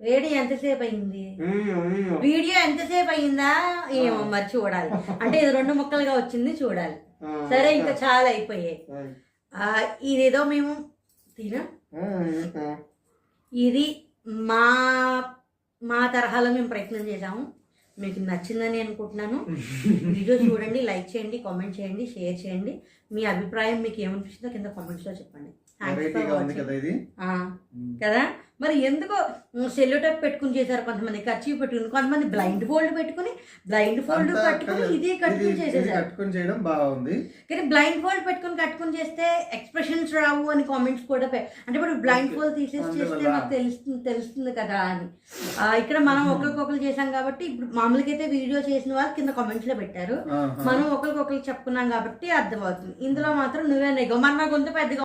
వేడి ఎంతసేపు అయింది, వీడియో ఎంతసేపు అయిందా ఏమో మరి చూడాలి. అంటే ఇది 2 ముక్కలుగా వచ్చింది చూడాలి. సరే ఇంకా చాలా అయిపోయాయి. ఇదేదో మేము ఇది మా మా తరహాలో మేము ప్రయత్నం చేసాము. మీకు నచ్చిందని అనుకుంటున్నాను. వీడియో చూడండి, లైక్ చేయండి, కామెంట్ చేయండి, షేర్ చేయండి. మీ అభిప్రాయం మీకు ఏమనిపిస్తుందో కింద కామెంట్స్లో చెప్పండి. కదా మరి ఎందుకో సెల్యూటైప్ పెట్టుకుని చేశారు, కొంతమంది కర్చీఫ్ పెట్టుకుని, కొంతమంది బ్లైండ్ ఫోల్డ్ పెట్టుకుని ఇది కట్టుకుని చేసేసారు. చేయడం బాగుంది, కానీ బ్లైండ్ ఫోల్డ్ కట్టుకుని చేస్తే ఎక్స్ప్రెషన్స్ రావు అని కామెంట్స్ కూడా అంటే ఇప్పుడు బ్లైండ్ ఫోల్డ్ తీసేసి చేస్తే మాకు తెలుస్తుంది కదా అని. ఇక్కడ మనం ఒకరికొకరు చేసాం కాబట్టి ఇప్పుడు మామూలుగా అయితే వీడియో చేసిన వాళ్ళు కింద కామెంట్స్ లో పెట్టారు, మనం ఒకరికొకరు చెప్పుకున్నాం కాబట్టి అర్థమవుతుంది. ఇందులో మాత్రం నువ్వే నెగో మన గొంతు పెద్దగా